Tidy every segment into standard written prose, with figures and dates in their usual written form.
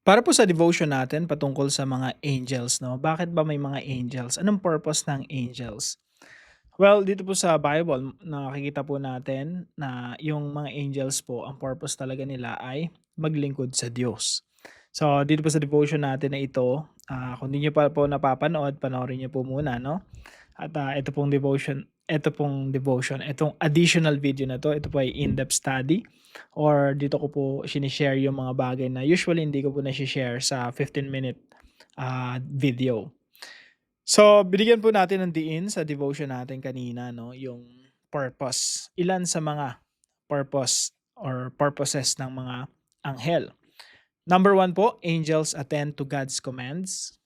Para po sa devotion natin patungkol sa mga angels 'no, bakit ba may mga angels? Anong purpose ng angels? Well, dito po sa Bible nakikita po natin na yung mga angels po ang purpose talaga nila ay maglingkod sa Diyos. So, dito po sa devotion natin na ito, kung di niyo pa po napapanood, panoorin niyo po muna 'no. At, itong additional video na 'to, ito po ay in-depth study or dito ko po shine-share yung mga bagay na usually hindi ko po nashi-share sa 15-minute video. So, binigyan po natin ng diin sa devotion natin kanina 'no, yung purpose. Ilan sa mga purpose or purposes ng mga anghel. Number one po, angels attend to God's commands.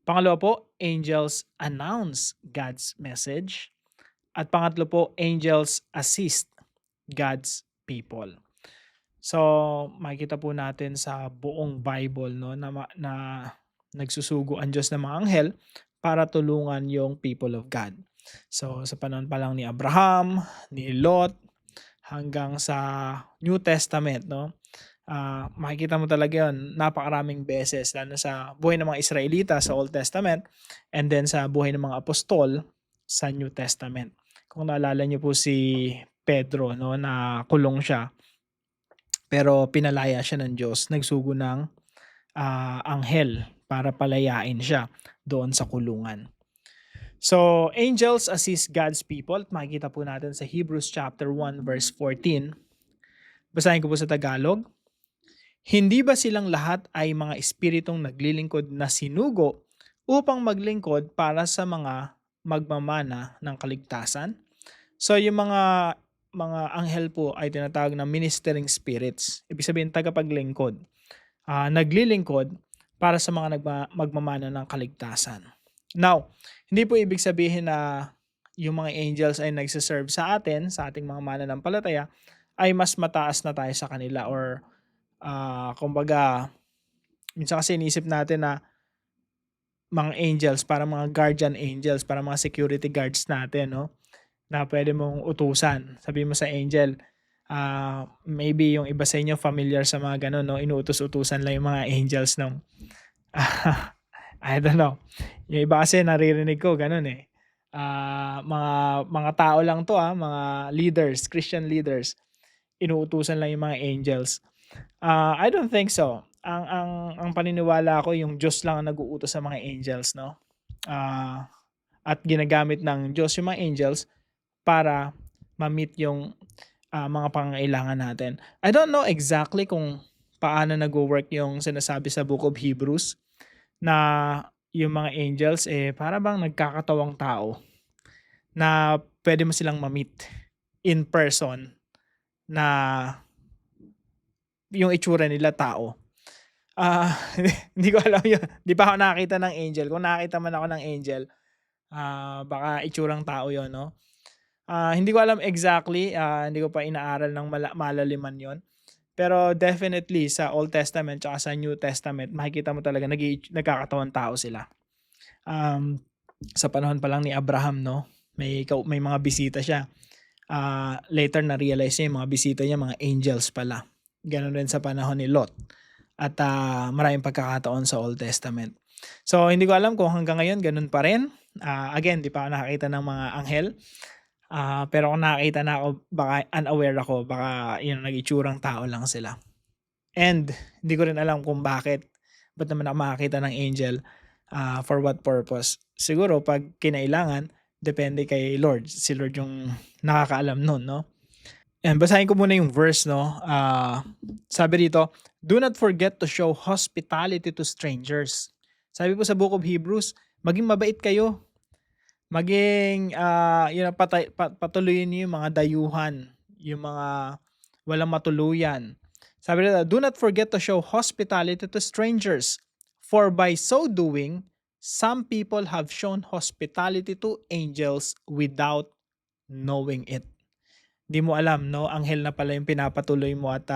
Pangalawa po, angels announce God's message. At pangatlo po, angels assist God's people. So, makikita po natin sa buong Bible 'no na nagsusugo ang Diyos ng mga anghel para tulungan yung people of God. So, sa panahon pa lang ni Abraham, ni Lot, hanggang sa New Testament 'no, makikita mo talaga 'yun napakaraming beses lalo sa buhay ng mga Israelita sa Old Testament and then sa buhay ng mga apostol sa New Testament. Kung naalala niyo po si Pedro 'no, na kulong siya, pero pinalaya siya ng Diyos, nagsugo ng, anghel para palayain siya doon sa kulungan. So, angels assist God's people at makikita po natin sa Hebrews chapter 1 verse 14. Basahin ko po sa Tagalog. Hindi ba silang lahat ay mga espiritong naglilingkod na sinugo upang maglingkod para sa mga magmamana ng kaligtasan? So yung mga anghel po ay tinatawag na ministering spirits. Ibig sabihin tagapaglingkod. Naglilingkod para sa mga magmamana ng kaligtasan. Now, hindi po ibig sabihin na yung mga angels ay nagsiserve sa atin, sa ating mga mananampalataya, ay mas mataas na tayo sa kanila or kumbaga, minsan kasi iniisip natin na mga angels, para mga guardian angels, para mga security guards natin, no? Na pwede mong utusan. Sabi mo sa angel, maybe yung iba sa inyo familiar sa mga ganun, no? Inuutos-utusan lang yung mga angels ng, I don't know. Yung iba kasi naririnig ko, ganun eh. Mga tao lang to, mga leaders, Christian leaders. Inuutusan lang yung mga angels. I don't think so. Ang paniniwala ko yung Diyos lang ang nag-uutos sa mga angels 'no. Ah, at ginagamit ng Diyos yung mga angels para ma-meet yung, mga pangangailangan natin. I don't know exactly kung paano nagwo-work yung sinasabi sa Book of Hebrews na yung mga angels, para bang nagkakatawang tao na pwede mo silang ma-meet in person na yung itsura nila tao. Hindi ko alam yun. 'Di pa ako nakakita ng angel. Kung nakakita man ako ng angel, baka itsurang tao yon 'no? Hindi ko alam exactly, hindi ko pa inaaral ng malaliman yon. Pero definitely sa Old Testament tsaka sa New Testament makikita mo talaga nagkakatawang tao sila. Um, sa panahon pa lang ni Abraham 'no, may mga bisita siya. Later na-realize niya yung mga bisita niya mga angels pala. Gano'n rin sa panahon ni Lot at, maraming pagkakataon sa Old Testament. So, hindi ko alam kung hanggang ngayon gano'n pa rin. Again, 'di pa ako nakakita ng mga anghel, pero kung nakakita na ako baka unaware ako, baka yun nag-itsurang tao lang sila. And hindi ko rin alam kung ba't naman ako makakita ng angel, for what purpose. Siguro 'pag kinailangan, depende kay Lord. Si Lord yung nakakaalam nun 'no. Ayan, basahin ko muna yung verse 'no, sabi dito, "Do not forget to show hospitality to strangers." Sabi po sa Book of Hebrews, maging mabait kayo, maging, yun patuloyin niyo yung mga dayuhan, yung mga walang matuluyan. Sabi nila, "Do not forget to show hospitality to strangers, for by so doing, some people have shown hospitality to angels without knowing it." 'Di mo alam 'no, anghel na pala yung pinapatuloy mo at,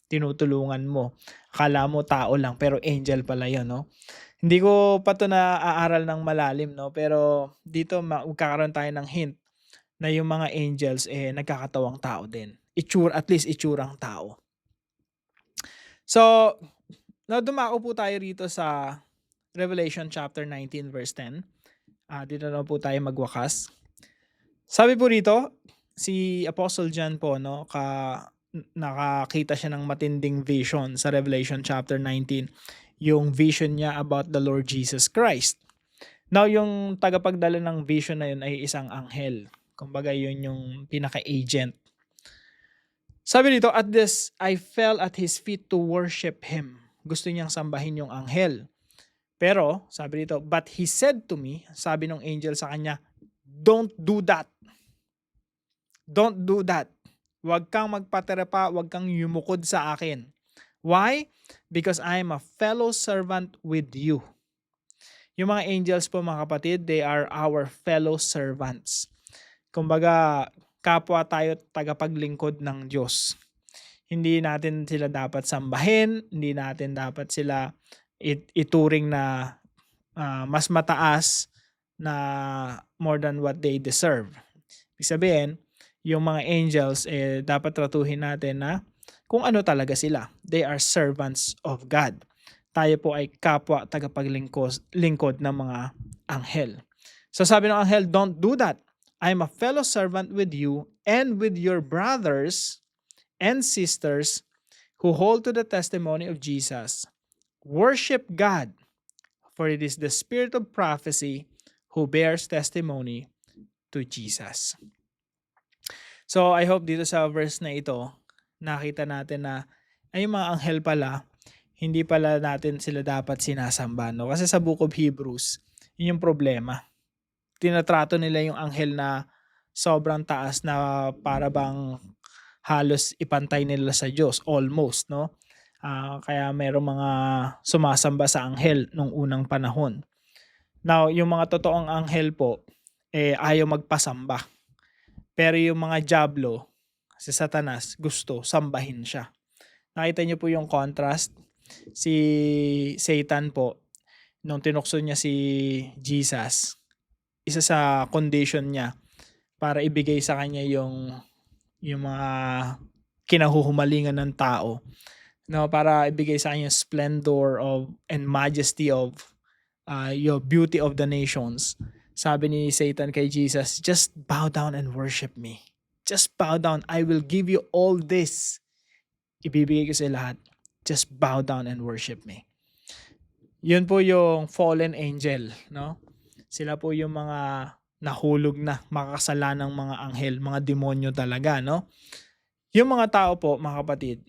tinutulungan mo. Akala mo tao lang pero angel pala yun 'no. Hindi ko pa 'to naaaral ng malalim 'no, pero dito magkakaroon tayo ng hint na yung mga angels, nagkakatawang tao din. At least itsurang tao. So, Now, dumako po tayo rito sa Revelation chapter 19 verse 10. Dito na po tayo magwakas. Sabi po rito, si Apostle John po, no, nakakita siya ng matinding vision sa Revelation chapter 19. Yung vision niya about the Lord Jesus Christ. Now, yung tagapagdala ng vision na yun ay isang anghel. Kumbaga, yun yung pinaka-agent. Sabi dito, at this, I fell at his feet to worship him. Gusto niyang sambahin yung anghel. Pero, sabi dito, but he said to me, sabi ng angel sa kanya, don't do that. Don't do that. Huwag kang magpaterapa, huwag kang yumukod sa akin. Why? Because I am a fellow servant with you. Yung mga angels po mga kapatid, they are our fellow servants. Kumbaga, kapwa tayo tagapaglingkod ng Diyos. Hindi natin sila dapat sambahin, hindi natin dapat sila ituring na mas mataas na more than what they deserve. Ibig sabihin, yung mga angels, dapat tratuhin natin na kung ano talaga sila. They are servants of God. Tayo po ay kapwa tagapaglingkod ng mga anghel. So sabi ng anghel, don't do that. I am a fellow servant with you and with your brothers and sisters who hold to the testimony of Jesus. Worship God, for it is the spirit of prophecy who bears testimony to Jesus. So I hope dito sa verse na ito, nakita natin na ay mga anghel pala, hindi pala natin sila dapat sinasamba. No? Kasi sa Book of Hebrews, yun yung problema. Tinatrato nila yung anghel na sobrang taas na para bang halos ipantay nila sa Diyos, almost, no? Kaya mayroong mga sumasamba sa anghel nung unang panahon. Now, yung mga totoong anghel po, ayaw magpasamba. Pero yung mga diablo, si Satanas, gusto sambahin siya. Nakita niyo po yung contrast? Si Satan po, nung tinukso niya si Jesus, isa sa condition niya para ibigay sa kanya yung mga kinahuhumalingan ng tao, no, para ibigay sa kanya splendor of and majesty of your beauty of the nations. Sabi ni Satan kay Jesus, just bow down and worship me. Just bow down. I will give you all this. Ibibigay ko sa lahat. Just bow down and worship me. Yun po yung fallen angel, no? Sila po yung mga nahulog na makakasalanang mga anghel, mga demonyo talaga, no? Yung mga tao po, mga kapatid,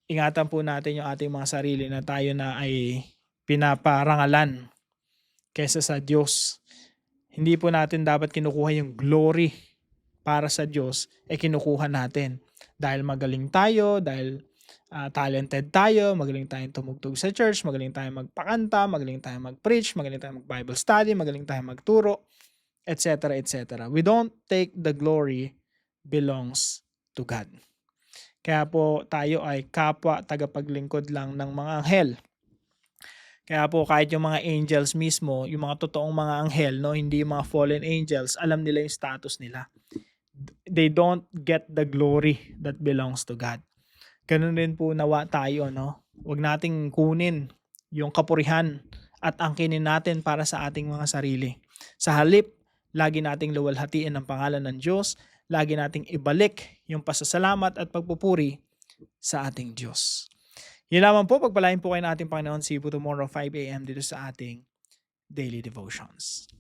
ingatan po natin yung ating mga sarili na tayo na ay pinaparangalan kaysa sa Diyos. Hindi po natin dapat kinukuha yung glory para sa Diyos, kinukuha natin. Dahil magaling tayo, dahil talented tayo, magaling tayong tumugtog sa church, magaling tayong magpakanta, magaling tayong mag-preach, magaling tayong mag-Bible study, magaling tayong magturo, etc., etc. We don't take the glory belongs to God. Kaya po tayo ay kapwa tagapaglingkod lang ng mga anghel. Kaya po kahit yung mga angels mismo, yung mga totoong mga anghel, no, hindi yung mga fallen angels, alam nila yung status nila. They don't get the glory that belongs to God. Ganun rin po nawa tayo, no? Huwag nating kunin yung kapurihan at angkinin natin para sa ating mga sarili. Sa halip, lagi nating luwalhatiin ang pangalan ng Diyos, lagi nating ibalik yung pasasalamat at pagpupuri sa ating Diyos. Yun lamang po, pagpalain po kayo ng ating Panginoon. See you po tomorrow 5 a.m. dito sa ating Daily Devotions.